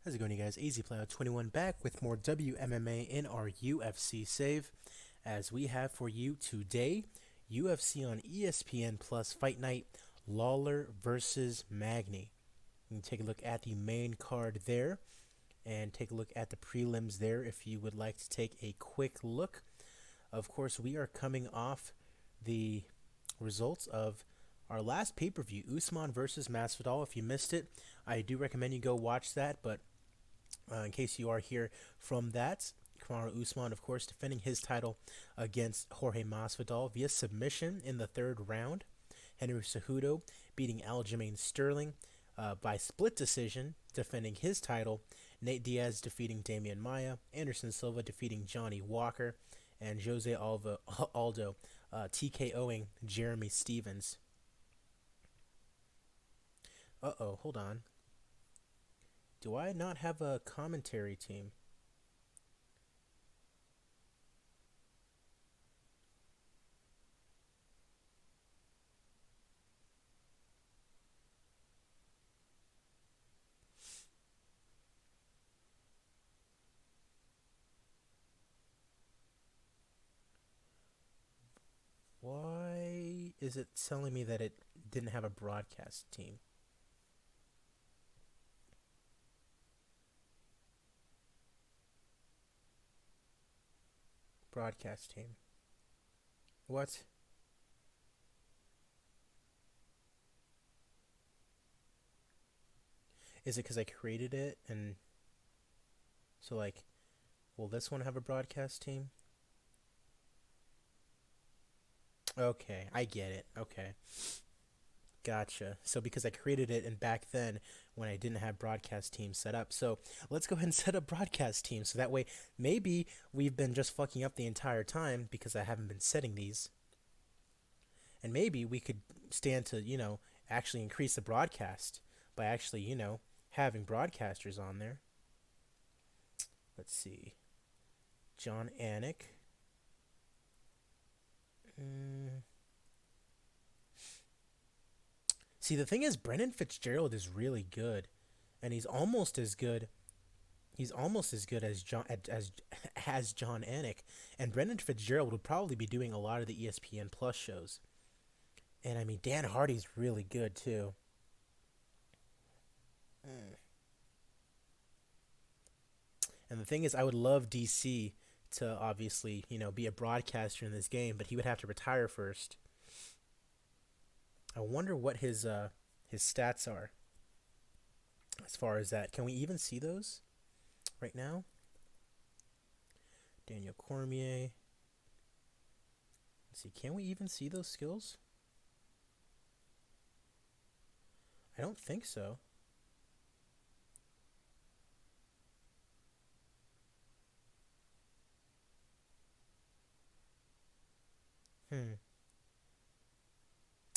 How's it going, you guys? Easy Player 21 back with more WMMA in our UFC save. As we have for you today, UFC on ESPN Plus Fight Night, Lawler versus Magny. You can take a look at the main card there and take a look at the prelims there if you would like to take a quick look. Of course, we are coming off the results of our last pay-per-view, Usman versus Masvidal. If you missed it, I do recommend you go watch that, but in case you are here from that, Kamaru Usman, of course, defending his title against Jorge Masvidal via submission in the third round. Henry Cejudo beating Aljamain Sterling by split decision, defending his title. Nate Diaz defeating Damian Maia. Anderson Silva defeating Johnny Walker. And Jose Aldo TKOing Jeremy Stevens. Uh-oh, hold on. Do I not have a commentary team? Why is it telling me that it didn't have a broadcast team? Broadcast team. What? Is it because I created it and so like, will this one have a broadcast team? Okay, I get it. Okay. Gotcha. So because I created it and back then when I didn't have broadcast teams set up. So let's go ahead and set up broadcast teams so that way maybe we've been just fucking up the entire time because I haven't been setting these. And maybe we could stand to, actually increase the broadcast by actually, having broadcasters on there. Let's see. John Anik. See, the thing is, Brendan Fitzgerald is really good, and he's almost as good. He's almost as good as John Anik, and Brendan Fitzgerald would probably be doing a lot of the ESPN Plus shows. And I mean, Dan Hardy's really good too. Mm. And the thing is, I would love DC to obviously, be a broadcaster in this game, but he would have to retire first. I wonder what his stats are as far as that. Can we even see those right now? Daniel Cormier. Let's see. Can we even see those skills? I don't think so.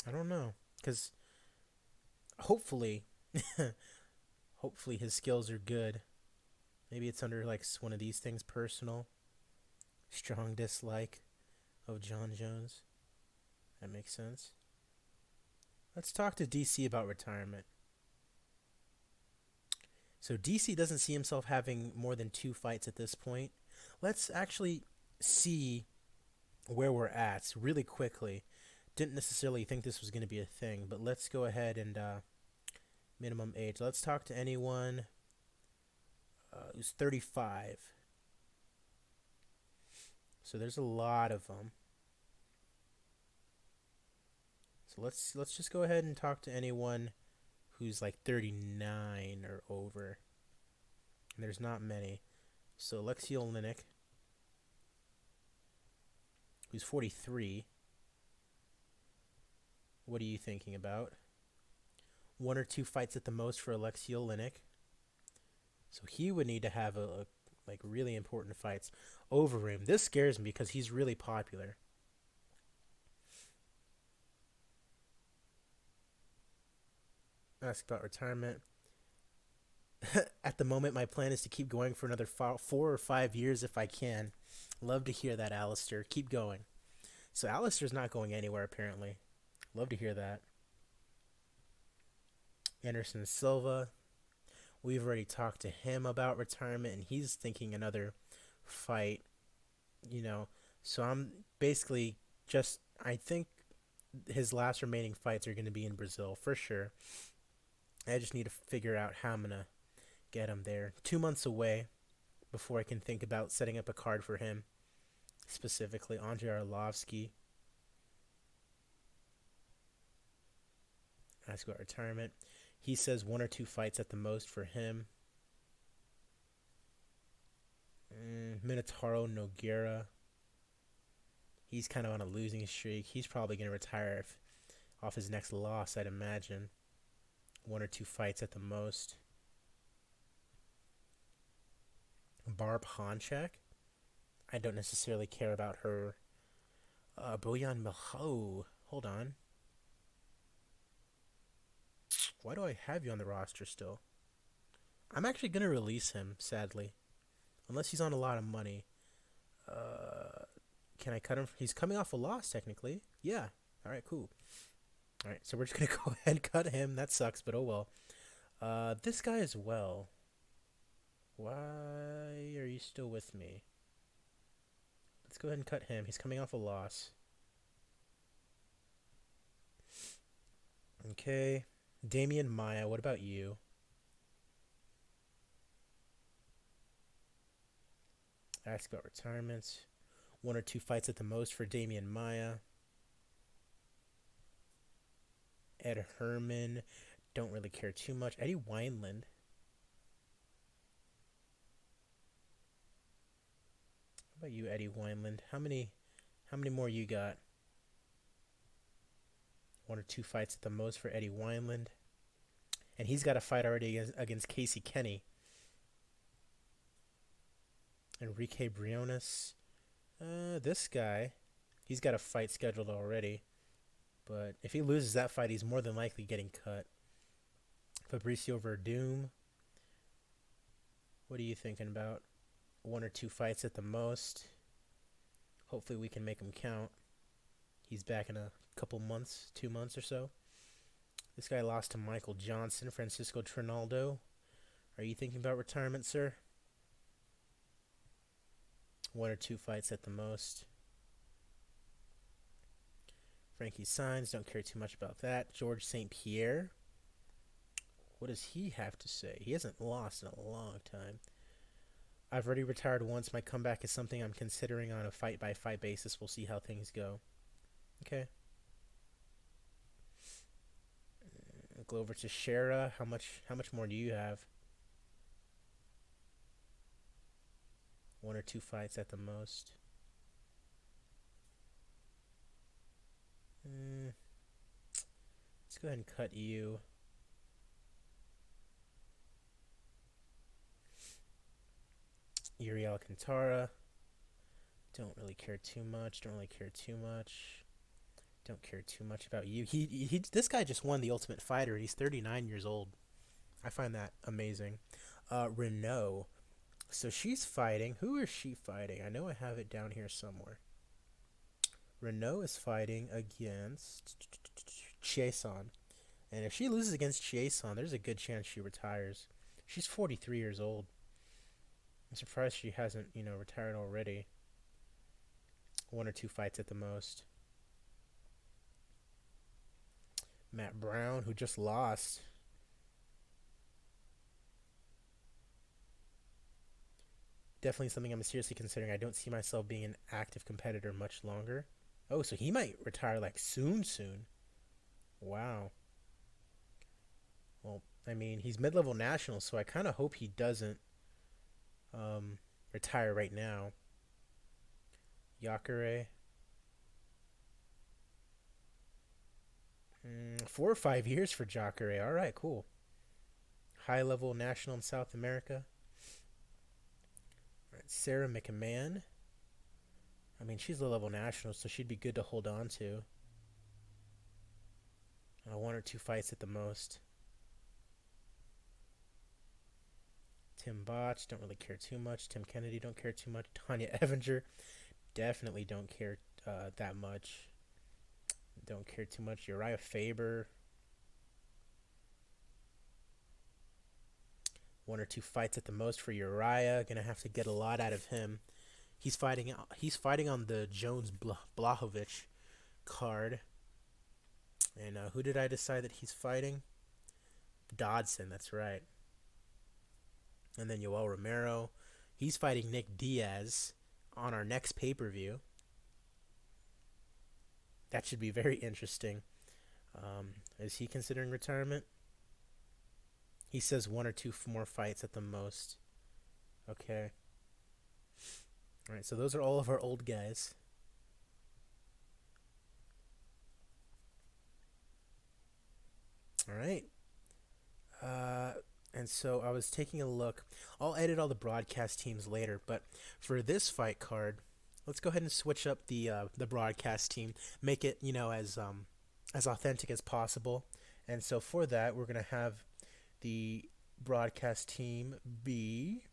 I don't know, because hopefully, hopefully his skills are good. Maybe it's under like one of these things: personal, strong dislike of John Jones. That makes sense. Let's talk to DC about retirement. So DC doesn't see himself having more than 2 fights at this point. Let's actually see where we're at really quickly. Didn't necessarily think this was going to be a thing, but let's go ahead and minimum age. Let's talk to anyone who's 35. So there's a lot of them. So let's just go ahead and talk to anyone who's like 39 or over. And there's not many. So Alexei Olenek, who's 43. What are you thinking about? 1 or 2 fights at the most for Alexei Olenek. So he would need to have a like really important fights over him. This scares me because he's really popular. Ask about retirement. At the moment, my plan is to keep going for another 4 or 5 years if I can. Love to hear that, Alistair. Keep going. So Alistair's not going anywhere, apparently. Love to hear that. Anderson Silva. We've already talked to him about retirement, and he's thinking another fight, you know. So I'm basically just, I think his last remaining fights are going to be in Brazil for sure. I just need to figure out how I'm going to get him there. 2 months away before I can think about setting up a card for him, specifically Andrei Arlovsky. Ask about retirement. He says 1 or 2 fights at the most for him. Minotauro Nogueira. He's kind of on a losing streak. He's probably going to retire off his next loss, I'd imagine. 1 or 2 fights at the most. Barb Honchak. I don't necessarily care about her. Bojan Milho. Hold on. Why do I have you on the roster still? I'm actually going to release him, sadly. Unless he's on a lot of money. Can I cut him? He's coming off a loss, technically. Yeah. Alright, cool. Alright, so we're just going to go ahead and cut him. That sucks, but oh well. This guy as well. Why are you still with me? Let's go ahead and cut him. He's coming off a loss. Okay. Damian Maia, what about you? Ask about retirements. 1 or 2 fights at the most for Damian Maia. Ed Herman, don't really care too much. Eddie Wineland. How about you, Eddie Wineland? How many more you got? 1 or 2 fights at the most for Eddie Wineland. And he's got a fight already against Casey Kenny. Enrique Briones. This guy, he's got a fight scheduled already. But if he loses that fight, he's more than likely getting cut. Fabricio Verdum. What are you thinking about? 1 or 2 fights at the most. Hopefully we can make him count. He's back in a couple months, 2 months or so. This guy lost to Michael Johnson. Francisco Trinaldo. Are you thinking about retirement, sir? 1 or 2 fights at the most. Frankie Saenz, don't care too much about that. George St. Pierre. What does he have to say? He hasn't lost in a long time. I've already retired once. My comeback is something I'm considering on a fight-by-fight basis. We'll see how things go. Okay. Go over to Shara. How much more do you have? 1 or 2 fights at the most. Let's go ahead and cut you. Yuri Alcantara. Don't really care too much. Don't care too much about you. This guy just won the Ultimate Fighter. He's 39 years old. I find that amazing. Renault. So she's fighting. Who is she fighting? I know I have it down here somewhere. Renault is fighting against Chiasson. And if she loses against Chiasson, there's a good chance she retires. She's 43 years old. I'm surprised she hasn't, retired already. 1 or 2 fights at the most. Matt Brown, who just lost. Definitely something I'm seriously considering. I don't see myself being an active competitor much longer. Oh, so he might retire like soon. Wow. Well, I mean, he's mid-level national, so I kind of hope he doesn't retire right now. Jacare. 4 or 5 years for Jacare. All right, cool. High-level national in South America. All right, Sarah McMahon. I mean, she's low-level national, so she'd be good to hold on to. 1 or 2 fights at the most. Tim Botch, don't really care too much. Tim Kennedy, don't care too much. Tanya Evinger, definitely don't care that much. Don't care too much. Uriah Faber. One or two fights at the most for Uriah. Gonna have to get a lot out of him. He's fighting. He's fighting on the Jones Blachowicz card. And who did I decide that he's fighting? Dodson. That's right. And then Yoel Romero. He's fighting Nick Diaz on our next pay-per-view. That should be very interesting. Is he considering retirement? He says one or two more fights at the most. Okay. All right, so those are all of our old guys. All right. And so I was taking a look. I'll edit all the broadcast teams later, but for this fight card, let's go ahead and switch up the broadcast team, make it as authentic as possible. And so for that, we're gonna have the broadcast team be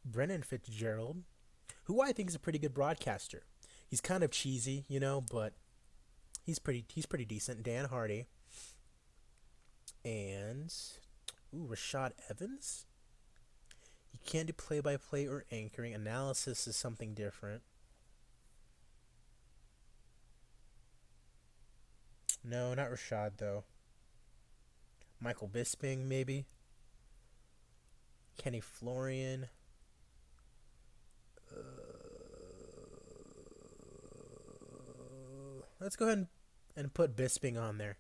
Brennan Fitzgerald, who I think is a pretty good broadcaster. He's kind of cheesy, but he's pretty decent. Dan Hardy. And Rashad Evans. You can't do play-by-play or anchoring. Analysis is something different. No, not Rashad though. Michael Bisping maybe. Kenny Florian. Let's go ahead and put Bisping on there.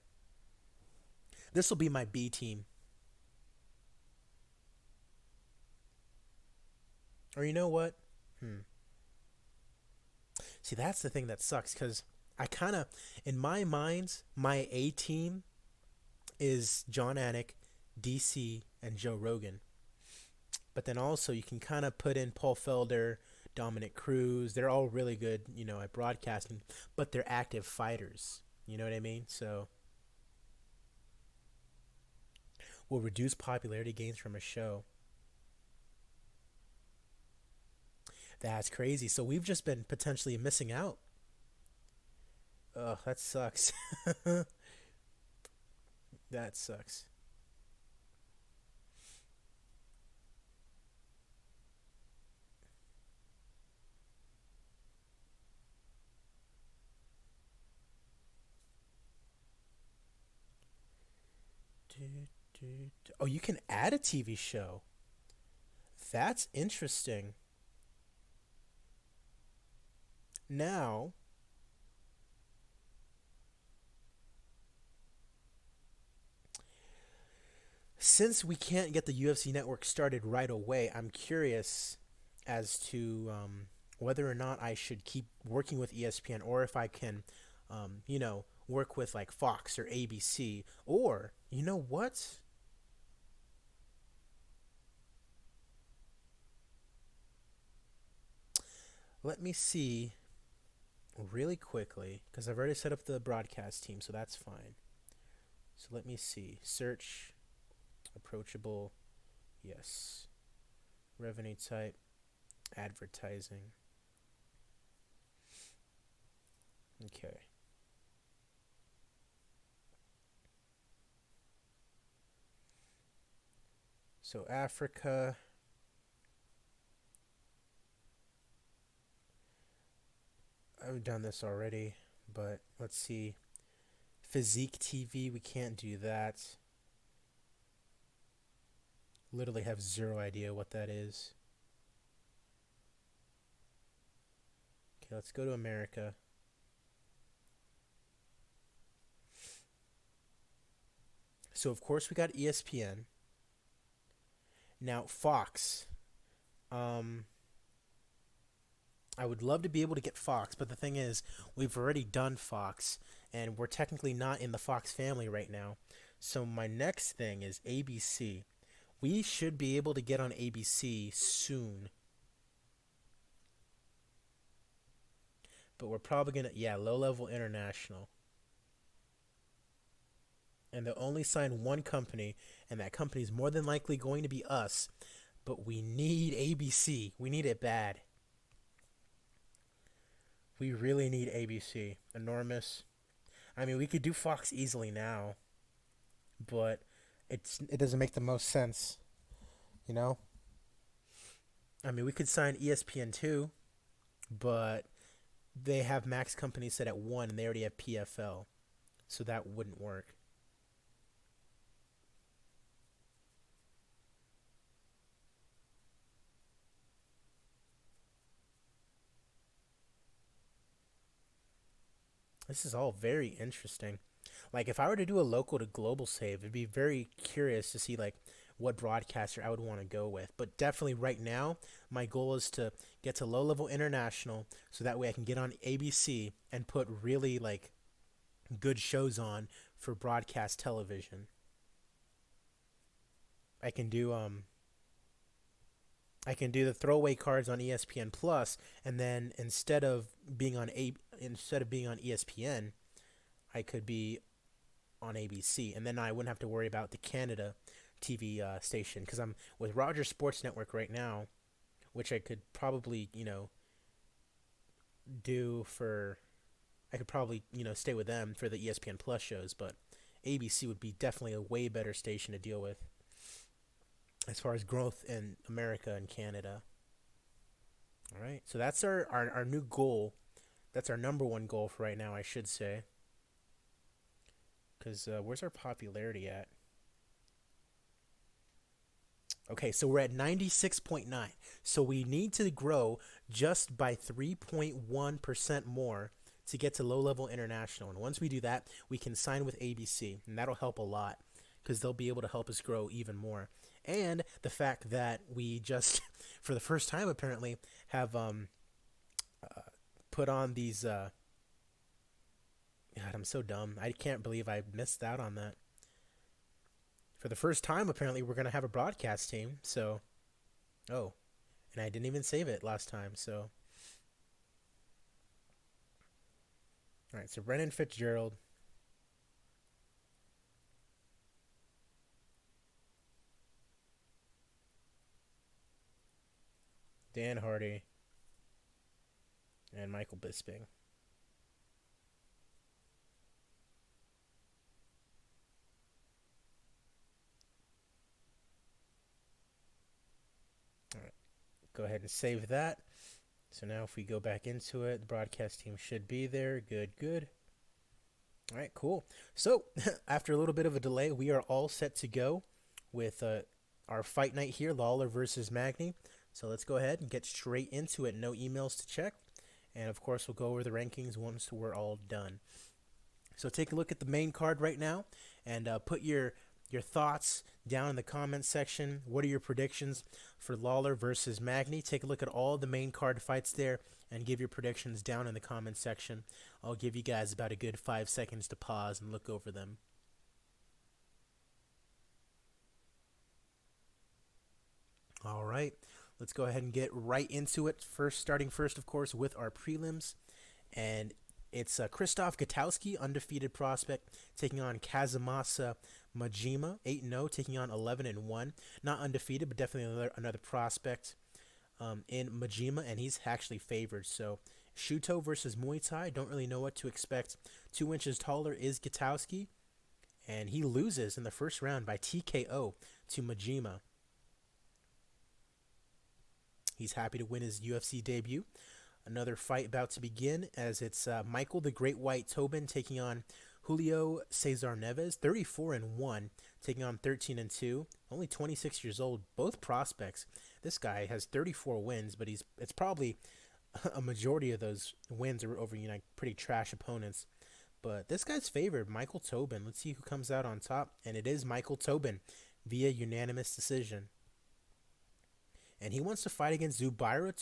This will be my B team. Or you know what? See, that's the thing that sucks, because I kind of, in my mind, my A team is John Anik, DC, and Joe Rogan. But then also you can kind of put in Paul Felder, Dominic Cruz. They're all really good, at broadcasting, but they're active fighters. You know what I mean? So will reduce popularity gains from a show. That's crazy. So we've just been potentially missing out. Ugh, that sucks. That sucks. Oh, you can add a TV show. That's interesting. Now, since we can't get the UFC Network started right away, I'm curious as to whether or not I should keep working with ESPN, or if I can, work with like Fox or ABC, or you know what? Let me see really quickly, because I've already set up the broadcast team, so that's fine. So let me see. Search, approachable, yes. Revenue type, advertising. Okay. So Africa. I've done this already, but let's see. Physique TV, we can't do that. Literally have zero idea what that is. Okay, let's go to America. So of course we got ESPN. Now Fox. I would love to be able to get Fox, but the thing is, we've already done Fox, and we're technically not in the Fox family right now. So my next thing is ABC. We should be able to get on ABC soon. But we're probably going to, low-level international. And they'll only sign one company, and that company is more than likely going to be us. But we need ABC. We need it bad. We really need ABC. Enormous. I mean, we could do Fox easily now. But it doesn't make the most sense, you know. I mean, we could sign ESPN two, but they have max company set at one, and they already have PFL, so that wouldn't work. This is all very interesting. Like if I were to do a local to global save, it'd be very curious to see like what broadcaster I would want to go with. But definitely right now, my goal is to get to low level international so that way I can get on ABC and put really like good shows on for broadcast television. I can do I can do the throwaway cards on ESPN Plus, and then instead of being on ESPN, I could be on ABC, and then I wouldn't have to worry about the Canada TV station because I'm with Rogers Sports Network right now, which I could probably do for I could probably stay with them for the ESPN Plus shows, but ABC would be definitely a way better station to deal with as far as growth in America and Canada. All right, so that's our new goal. That's our number one goal for right now, I should say. Because where's our popularity at? Okay, so we're at 96.9. So we need to grow just by 3.1% more to get to low level international. And once we do that, we can sign with ABC, and that'll help a lot because they'll be able to help us grow even more. And the fact that we just, for the first time apparently, have put on these. God, I'm so dumb. I can't believe I missed out on that. For the first time, apparently, we're gonna have a broadcast team. So, oh, and I didn't even save it last time. So, all right. So Brennan Fitzgerald, Dan Hardy, and Michael Bisping. All right. Go ahead and save that. So now, if we go back into it, the broadcast team should be there. Good, good. All right, cool. So, after a little bit of a delay, we are all set to go with our fight night here, Lawler versus Magny. So, let's go ahead and get straight into it. No emails to check. And, of course, we'll go over the rankings once we're all done. So, take a look at the main card right now and put your thoughts down in the comments section. What are your predictions for Lawler versus Magny? Take a look at all the main card fights there and give your predictions down in the comments section. I'll give you guys about a good 5 seconds to pause and look over them. All right, let's go ahead and get right into it. Starting first, of course, with our prelims. And it's Krzysztof Gutowski, undefeated prospect, taking on Kazumasa Majima, 8-0, taking on 11-1. Not undefeated, but definitely another prospect in Majima, and he's actually favored. So Shuto versus Muay Thai, don't really know what to expect. 2 inches taller is Gutowski, and he loses in the first round by TKO to Majima. He's happy to win his UFC debut. Another fight about to begin as it's Michael the Great White Tobin taking on Julio Cesar Neves, 34-1, taking on 13-2. Only 26 years old, both prospects. This guy has 34 wins, but it's probably a majority of those wins are over pretty trash opponents. But this guy's favored, Michael Tobin. Let's see who comes out on top, and it is Michael Tobin via unanimous decision. And he wants to fight against Zubaira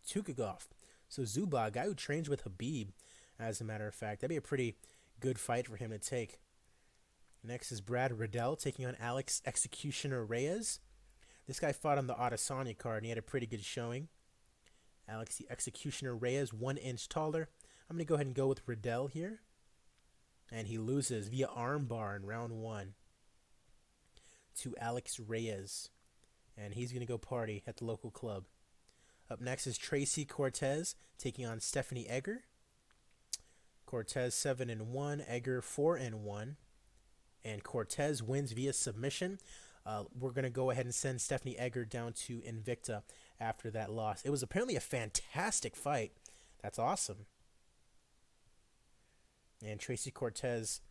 Tukagov. So Zuba, a guy who trains with Habib, as a matter of fact. That'd be a pretty good fight for him to take. Next is Brad Riddell taking on Alex Executioner Reyes. This guy fought on the Adesanya card, and he had a pretty good showing. Alex the Executioner Reyes, 1 inch taller. I'm going to go ahead and go with Riddell here. And he loses via armbar in round 1 to Alex Reyes. And he's going to go party at the local club. Up next is Tracy Cortez taking on Stephanie Egger. Cortez 7-1, Egger 4-1. And Cortez wins via submission. We're going to go ahead and send Stephanie Egger down to Invicta after that loss. It was apparently a fantastic fight. That's awesome. And Tracy Cortez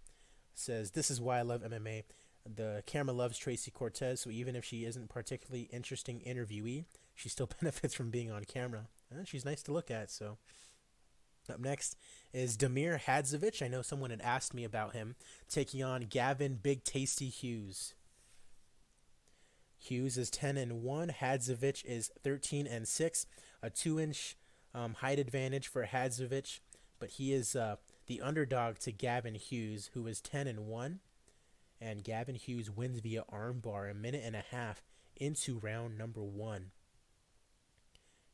says, "This is why I love MMA. The camera loves Tracy Cortez, so even if she isn't particularly interesting interviewee, she still benefits from being on camera. She's nice to look at." So up next is Damir Hadzovic. I know someone had asked me about him, taking on Gavin Big Tasty Hughes. Hughes is 10-1. Hadzovic is 13-6. A 2-inch height advantage for Hadzovic, but he is the underdog to Gavin Hughes, who is 10-1. And Gavin Hughes wins via armbar a minute and a half into round number 1.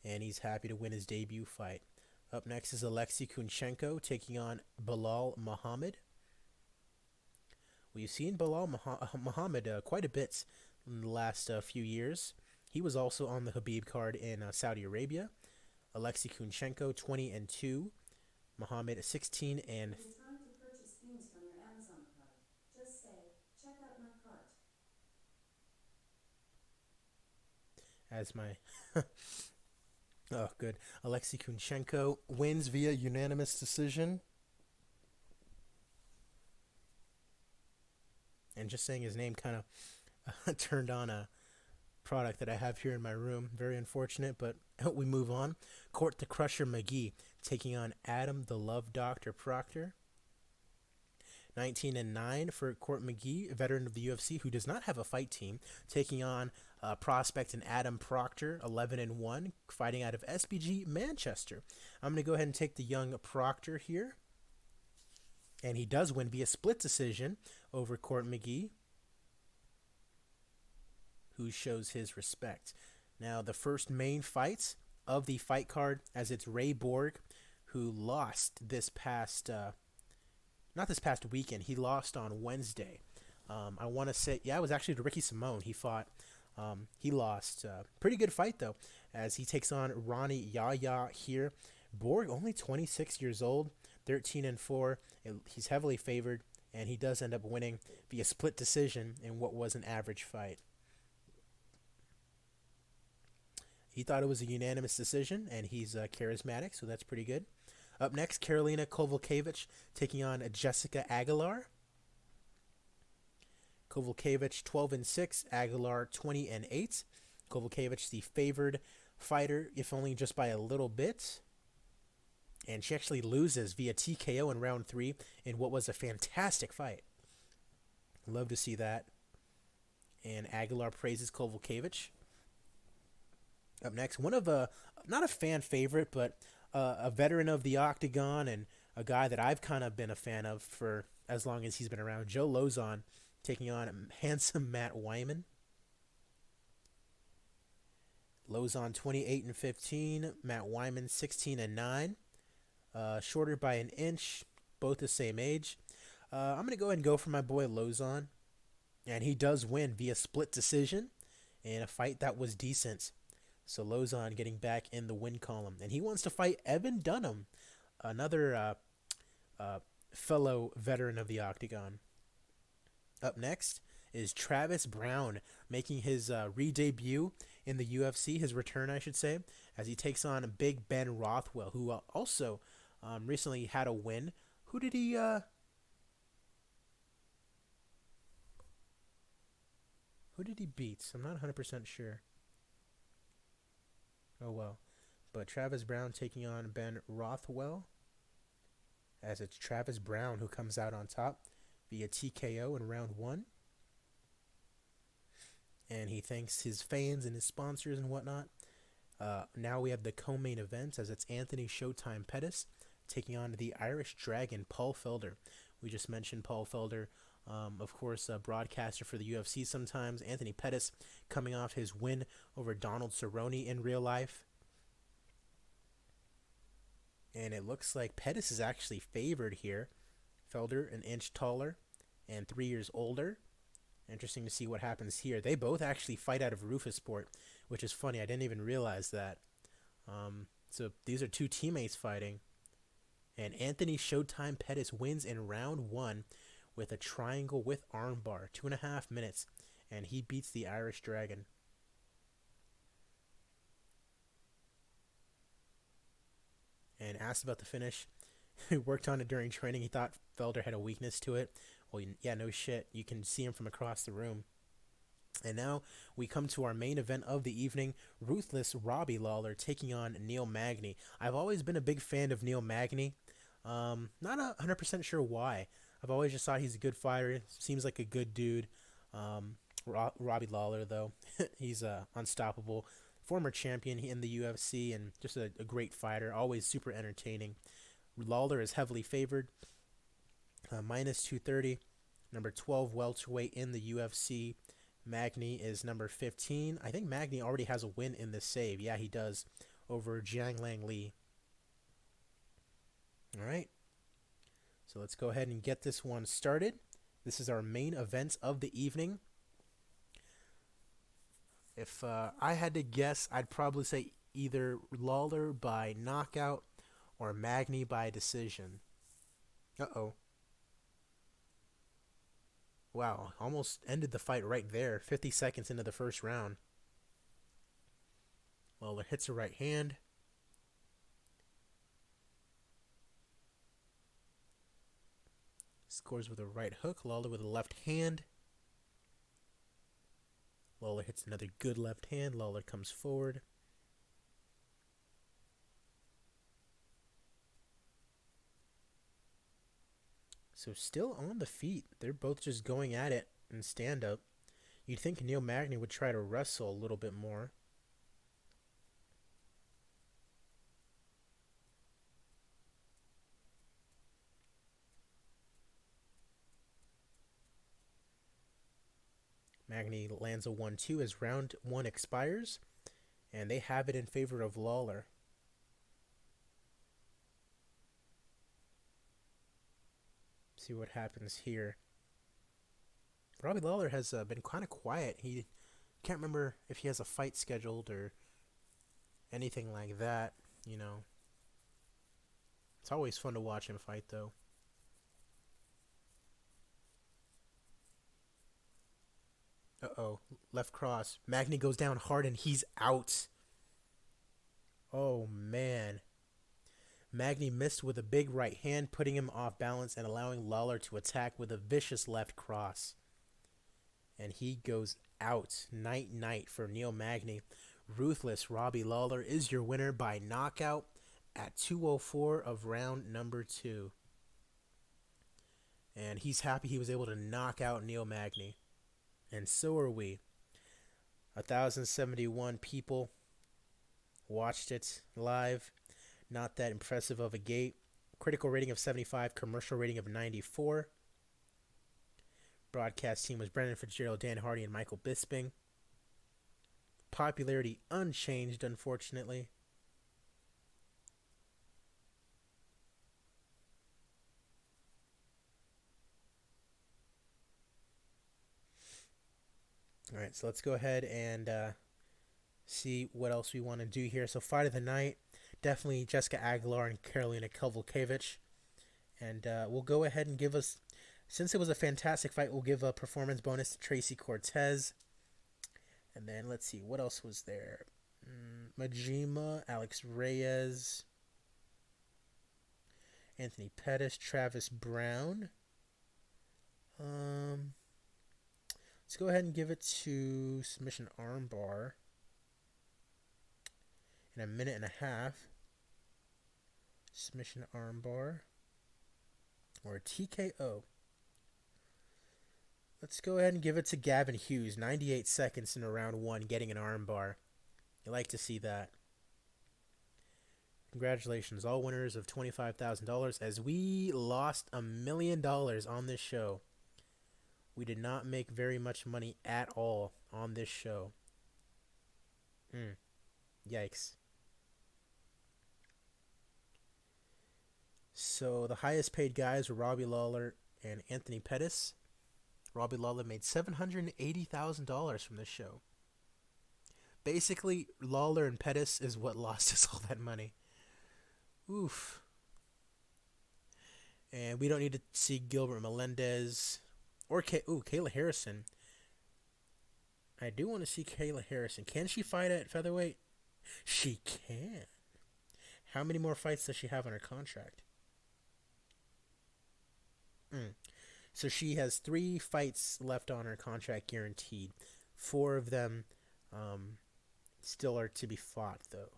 And he's happy to win his debut fight. Up next is Alexei Kunchenko taking on Bilal Muhammad. We've seen Bilal Muhammad quite a bit in the last few years. He was also on the Khabib card in Saudi Arabia. Alexei Kunchenko 20-2. Muhammad 16 and. It's time to purchase things from your Amazon cart. Just say, check out my cart. As my oh, good. Alexei Kunchenko wins via unanimous decision. And just saying his name kind of turned on a product that I have here in my room. Very unfortunate, but we move on. Court the Crusher McGee taking on Adam the Love Doctor Proctor. 19-9 for Court McGee, a veteran of the UFC who does not have a fight team, taking on prospect and Adam Proctor, 11-1, fighting out of SBG Manchester. I'm going to go ahead and take the young Proctor here. And he does win via split decision over Court McGee, who shows his respect. Now, the first main fight of the fight card, as it's Ray Borg, who lost this past, not this past weekend, he lost on Wednesday. I want to say, it was actually to Ricky Simone he fought. He lost. Pretty good fight, though, as he takes on Ronnie Yahya here. Borg, only 26 years old, 13-4. He's heavily favored, and he does end up winning via split decision in what was an average fight. He thought it was a unanimous decision, and he's charismatic, so that's pretty good. Up next, Karolina Kowalkiewicz taking on Jessica Aguilar. Kowalkiewicz 12-6, Aguilar 20-8. Kowalkiewicz the favored fighter, if only just by a little bit. And she actually loses via TKO in round 3 in what was a fantastic fight. Love to see that. And Aguilar praises Kowalkiewicz. Up next, one of not a fan favorite, but a veteran of the Octagon and a guy that I've kind of been a fan of for as long as he's been around, Joe Lozon, taking on handsome Matt Wyman. Lozon 28-15, Matt Wyman 16-9. Shorter by an inch, both the same age. I'm going to go ahead and go for my boy Lozon. And he does win via split decision in a fight that was decent. So Lozon getting back in the win column. And he wants to fight Evan Dunham, another fellow veteran of the Octagon. Up next is Travis Brown making his re-debut in the UFC, his return, I should say, as he takes on Big Ben Rothwell, who also recently had a win. Who did he beat? I'm not 100% sure. Oh, well. But Travis Brown taking on Ben Rothwell, as it's Travis Brown who comes out on top via TKO in round 1. And he thanks his fans and his sponsors and whatnot. Now we have the co-main event, as it's Anthony Showtime Pettis taking on the Irish Dragon, Paul Felder. We just mentioned Paul Felder, of course, a broadcaster for the UFC sometimes. Anthony Pettis coming off his win over Donald Cerrone in real life. And it looks like Pettis is actually favored here. Felder, an inch taller and 3 years older. Interesting to see what happens here. They both actually fight out of Rufus-Sport, which is funny. I didn't even realize that. So these are two teammates fighting. And Anthony Showtime Pettis wins in round 1 with a triangle with armbar, 2.5 minutes, and he beats the Irish Dragon. And asked about the finish. He worked on it during training. He thought Felder had a weakness to it. Well, yeah, no shit. You can see him from across the room. And now we come to our main event of the evening, Ruthless Robbie Lawler taking on Neil Magny. I've always been a big fan of Neil Magny. Not 100% sure why. I've always just thought he's a good fighter. Seems like a good dude. Robbie Lawler, though, he's unstoppable. Former champion in the UFC and just a great fighter. Always super entertaining. Lawler is heavily favored. Minus 230. Number 12 welterweight in the UFC. Magny is number 15. I think Magny already has a win in this save. Yeah, he does. Over Jiang Lang Li. All right. So let's go ahead and get this one started. This is our main event of the evening. If I had to guess, I'd probably say either Lawler by knockout or Magny by decision. Uh-oh. Wow, almost ended the fight right there, 50 seconds into the first round. Lawler hits a right hand. Scores with a right hook. Lawler with a left hand. Lawler hits another good left hand. Lawler comes forward. So still on the feet. They're both just going at it in stand up. You'd think Neil Magny would try to wrestle a little bit more. Magny lands a 1-2 as round 1 expires, and they have it in favor of Lawler. See what happens here. Robbie Lawler has been kind of quiet. He can't remember if he has a fight scheduled or anything like that, you know. It's always fun to watch him fight, though. Uh-oh, left cross. Magny goes down hard and he's out. Oh, man. Magny missed with a big right hand, putting him off balance and allowing Lawler to attack with a vicious left cross. And he goes out. Night for Neil Magny. Ruthless Robbie Lawler is your winner by knockout at 2:04 of round number 2. And he's happy he was able to knock out Neil Magny. And so are we. 1,071 people watched it live. Not that impressive of a gate. Critical rating of 75, commercial rating of 94. Broadcast team was Brendan Fitzgerald, Dan Hardy, and Michael Bisping. Popularity unchanged, unfortunately. All right, so let's go ahead and see what else we want to do here. So fight of the night, definitely Jessica Aguilar and Karolina Kowalkiewicz. And we'll go ahead and give us, since it was a fantastic fight, we'll give a performance bonus to Tracy Cortez. And then let's see, what else was there? Majima, Alex Reyes, Anthony Pettis, Travis Brown. Let's go ahead and give it to submission armbar in a minute and a half. Submission armbar or TKO. Let's go ahead and give it to Gavin Hughes. 98 seconds in round 1 getting an armbar. You like to see that. Congratulations, all winners of $25,000 as we lost $1 million on this show. We did not make very much money at all on this show. Yikes. So the highest paid guys were Robbie Lawler and Anthony Pettis. Robbie Lawler made $780,000 from this show. Basically, Lawler and Pettis is what lost us all that money. Oof. And we don't need to see Gilbert Melendez or Kayla Harrison. I do want to see Kayla Harrison. Can she fight at featherweight? She can. How many more fights does she have on her contract? So she has 3 fights left on her contract guaranteed. 4 of them um, still are to be fought, though.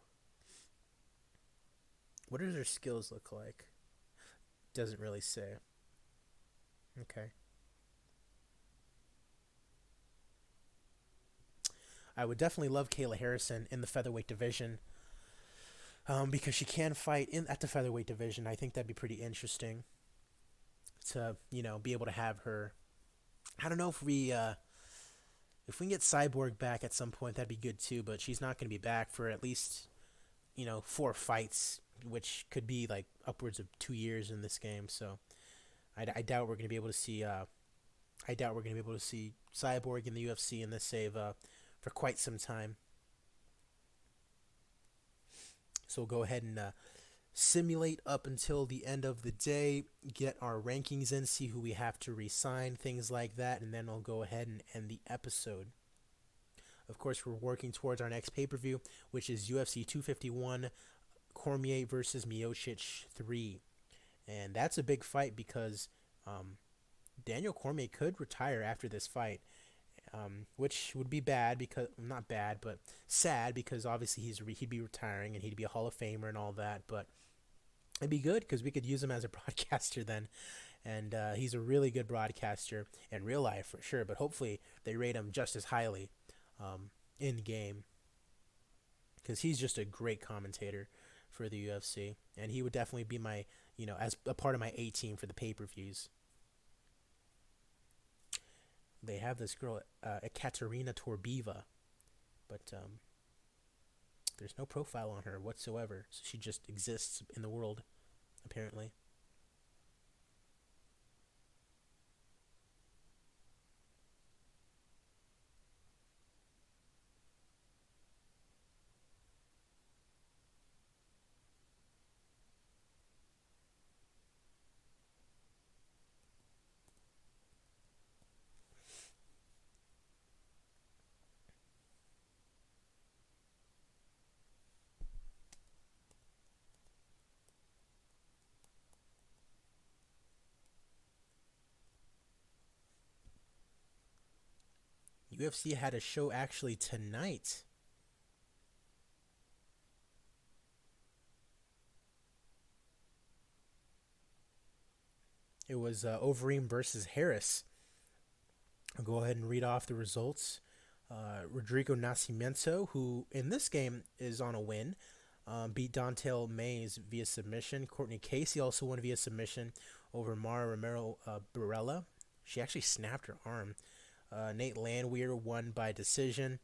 What does her skills look like? Doesn't really say. Okay. I would definitely love Kayla Harrison in the featherweight division, because she can fight in at the featherweight division. I think that'd be pretty interesting to be able to have her. I don't know if we can get Cyborg back at some point, that'd be good too. But she's not going to be back for at least 4 fights, which could be like upwards of 2 years in this game. So I doubt we're going to be able to see. I doubt we're going to be able to see Cyborg in the UFC in this save for quite some time. So we'll go ahead and simulate up until the end of the day, get our rankings in, see who we have to re-sign, things like that, and then I'll go ahead and end the episode. Of course, we're working towards our next pay-per-view, which is UFC 251, Cormier versus Miocic 3. And that's a big fight because Daniel Cormier could retire after this fight, which would be bad because, not bad, but sad because obviously he'd be retiring and he'd be a Hall of Famer and all that, but it'd be good because we could use him as a broadcaster then. And he's a really good broadcaster in real life for sure, but hopefully they rate him just as highly in game because he's just a great commentator for the UFC. And he would definitely be my, as a part of my A team for the pay-per-views. They have this girl, Ekaterina Torbiva, but there's no profile on her whatsoever. So she just exists in the world, apparently. UFC had a show actually tonight. It was Overeem versus Harris. I'll go ahead and read off the results. Rodrigo Nascimento, who in this game is on a win, beat Dontel Mays via submission. Courtney Casey also won via submission over Mara Romero Barella. She actually snapped her arm. Nate Landwehr won by decision.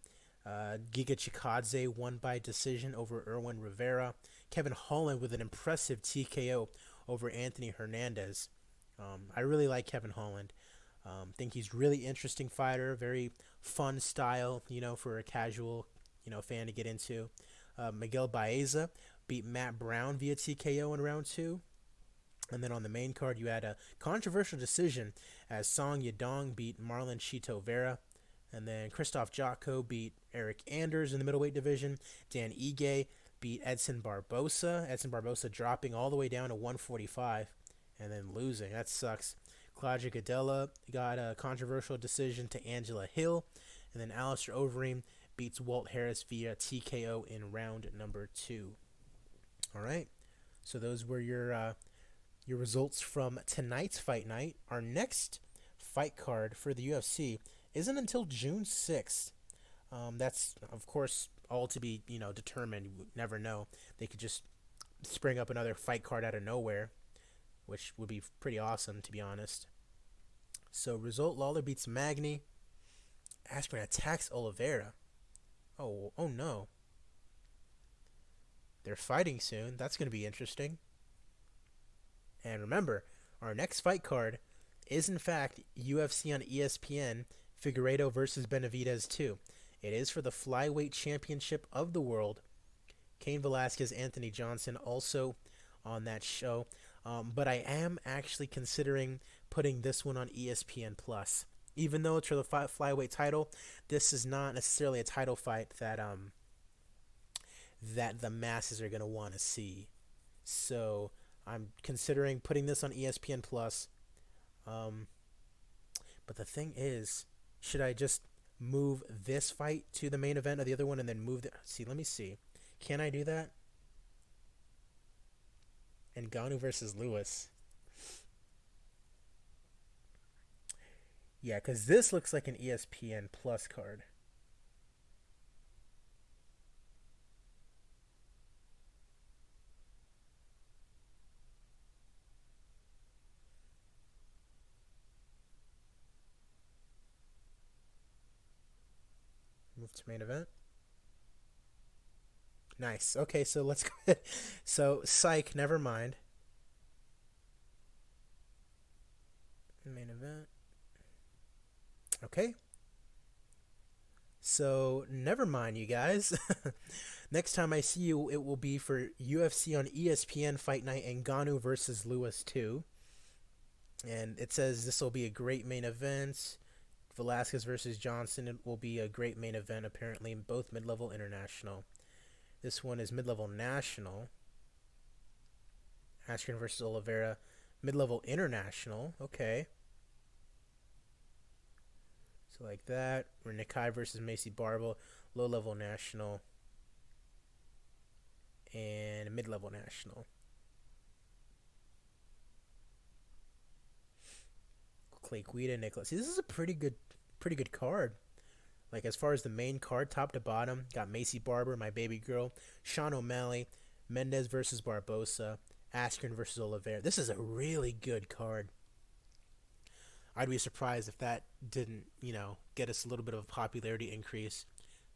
Giga Chikadze won by decision over Erwin Rivera. Kevin Holland with an impressive TKO over Anthony Hernandez. I really like Kevin Holland. Think he's really interesting fighter, very fun style, for a casual, fan to get into. Miguel Baeza beat Matt Brown via TKO in round 2. And then on the main card, you had a controversial decision as Song Yadong beat Marlon Chito Vera. And then Christoph Jotko beat Eric Anders in the middleweight division. Dan Ige beat Edson Barbosa. Edson Barbosa dropping all the way down to 145 and then losing. That sucks. Claudia Gadella got a controversial decision to Angela Hill. And then Alistair Overeem beats Walt Harris via TKO in round number 2. All right. So those were your results from tonight's fight night. Our next fight card for the UFC isn't until June 6th. That's, of course, all to be, determined. You never know. They could just spring up another fight card out of nowhere, which would be pretty awesome, to be honest. So, result, Lawler beats Magny. Askren attacks Oliveira. Oh no. They're fighting soon. That's going to be interesting. And remember, our next fight card is, in fact, UFC on ESPN, Figueiredo versus Benavidez 2. It is for the flyweight championship of the world. Cain Velasquez, Anthony Johnson also on that show. But I am actually considering putting this one on ESPN Plus. Even though it's for the flyweight title, this is not necessarily a title fight that the masses are going to want to see. So I'm considering putting this on ESPN Plus. Um, but the thing is, should I just move this fight to the main event of the other one and then move the... See, let me see. Can I do that? Ngannou versus Lewis. Yeah, because this looks like an ESPN Plus card. Move to main event. Nice. Okay, so let's go ahead. So, psych, never mind. Main event. Okay. So, never mind, you guys. Next time I see you, it will be for UFC on ESPN Fight Night Ngannou versus Lewis 2. And it says this will be a great main event. Velasquez versus Johnson, it will be a great main event, apparently, both mid-level international. This one is mid-level national. Askren versus Oliveira, mid-level international. Okay. So like that. Or Nakai versus Macy Barbell, low-level national. And mid-level national. Clay Guida, Nicholas. See, this is a pretty good card. Like, as far as the main card, top to bottom, got Macy Barber, my baby girl, Sean O'Malley, Mendez versus Barbosa, Askren versus Oliveira. This is a really good card. I'd be surprised if that didn't, get us a little bit of a popularity increase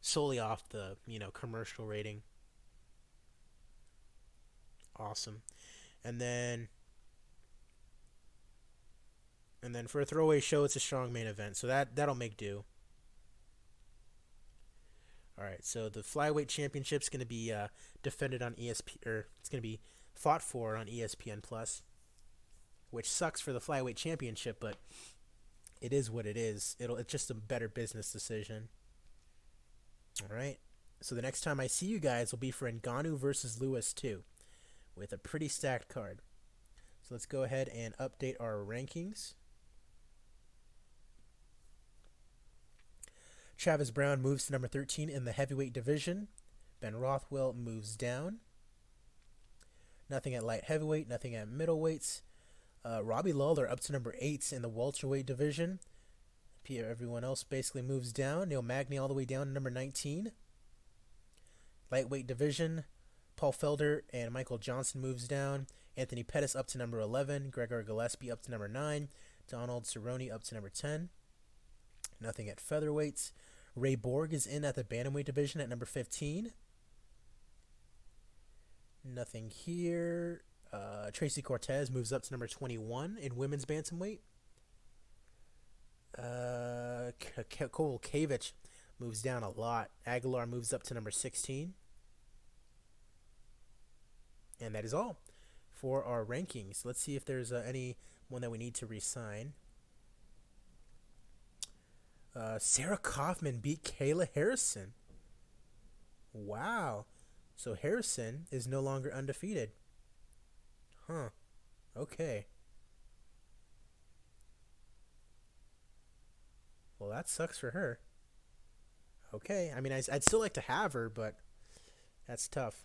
solely off the, commercial rating. Awesome. And then for a throwaway show, it's a strong main event. So that'll make do. All right, so the flyweight championship's going to be defended on ESP, or it's going to be fought for on ESPN Plus, which sucks for the flyweight championship, but it is what it is. It's just a better business decision. All right, so the next time I see you guys will be for Ngannou versus Lewis 2, with a pretty stacked card. So let's go ahead and update our rankings. Travis Brown moves to number 13 in the heavyweight division. Ben Rothwell moves down. Nothing at light heavyweight, nothing at middleweights. Robbie Lawler up to number 8 in the welterweight division. Everyone else basically moves down. Neil Magny all the way down to number 19. Lightweight division, Paul Felder and Michael Johnson moves down. Anthony Pettis up to number 11. Gregor Gillespie up to number 9. Donald Cerrone up to number 10. Nothing at featherweights. Ray Borg is in at the bantamweight division at number 15. Nothing here. Tracy Cortez moves up to number 21 in women's bantamweight. Kovalevich moves down a lot. Aguilar moves up to number 16. And that is all for our rankings. Let's see if there's any one that we need to re-sign. Sarah Kaufman beat Kayla Harrison. Wow. So Harrison is no longer undefeated. Huh. Okay. Well, that sucks for her. Okay. I mean, I'd still like to have her, but that's tough.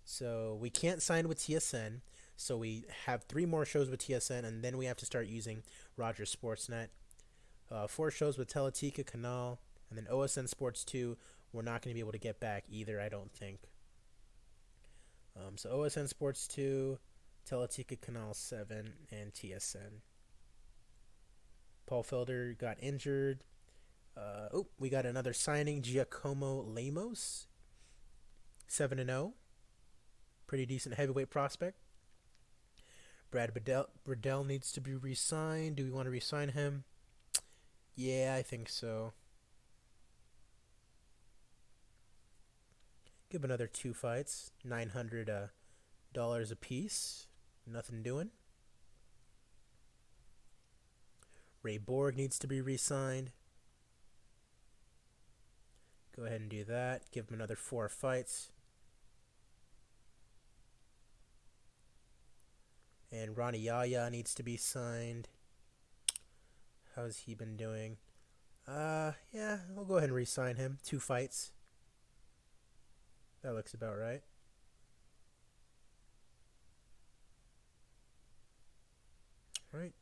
So we can't sign with TSN. So we have 3 more shows with TSN, and then we have to start using Rogers Sportsnet. 4 shows with Teletica Canal, and then OSN Sports 2, we're not going to be able to get back either, I don't think. So OSN Sports 2, Teletica Canal 7, and TSN. Paul Felder got injured. We got another signing, Giacomo Lemos, 7-0. Pretty decent heavyweight prospect. Brad Riddell needs to be re-signed. Do we want to re-sign him? Yeah, I think so. Give him another 2 fights, $900 a piece. Nothing doing. Ray Borg needs to be re-signed. Go ahead and do that. Give him another 4 fights. And Ronnie Yaya needs to be signed. How's he been doing? Yeah, we'll go ahead and re-sign him. 2 fights. That looks about right. Alright.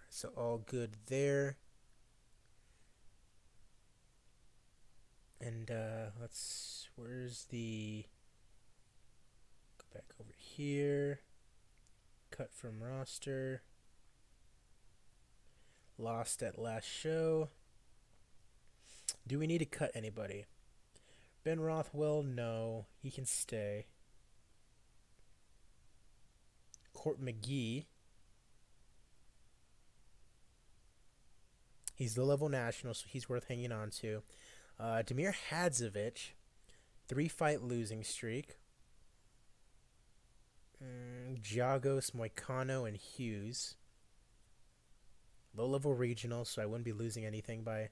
So all good there. And where's the, go back over here. Cut from roster. Lost at last show. Do we need to cut anybody? Ben Rothwell, no. He can stay. Court McGee. He's low-level national, so he's worth hanging on to. Damir Hadzovic, 3-fight losing streak. Giagos, Moicano, and Hughes. Low-level regional, so I wouldn't be losing anything by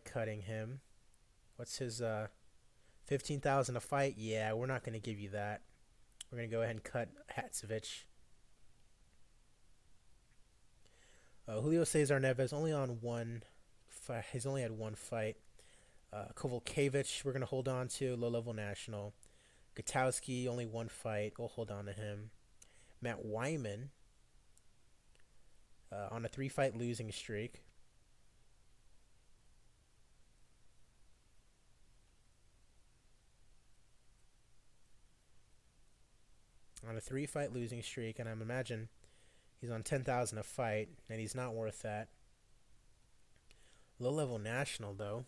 cutting him. What's his 15,000 a fight? Yeah, we're not going to give you that. We're going to go ahead and cut Hadzovic. Julio Cesar Neves only on 1 fight. He's only had 1 fight. Kovalkiewicz, we're going to hold on to, low-level national. Gutowski, only 1 fight. We'll hold on to him. Matt Wyman on a 3-fight losing streak. On a 3-fight losing streak, and I imagine he's on 10,000 a fight, and he's not worth that. Low-level national, though.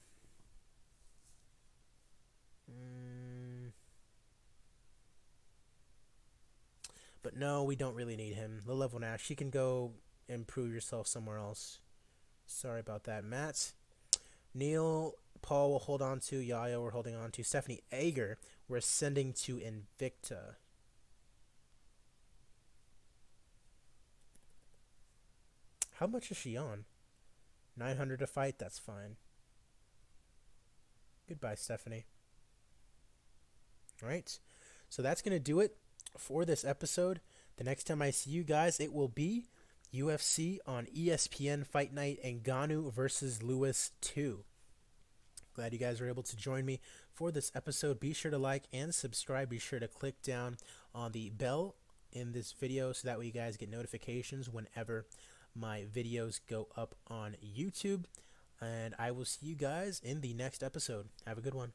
But no, we don't really need him. Low-level national. You can go improve yourself somewhere else. Sorry about that, Matt. Neil, Paul will hold on to. Yaya we're holding on to. Stephanie Ager, we're ascending to Invicta. How much is she on? 900 a fight? That's fine. Goodbye, Stephanie. Alright, so that's going to do it for this episode. The next time I see you guys, it will be UFC on ESPN Fight Night Ngannou versus Lewis 2. Glad you guys were able to join me for this episode. Be sure to like and subscribe. Be sure to click down on the bell in this video so that way you guys get notifications whenever my videos go up on YouTube. And I will see you guys in the next episode. Have a good one.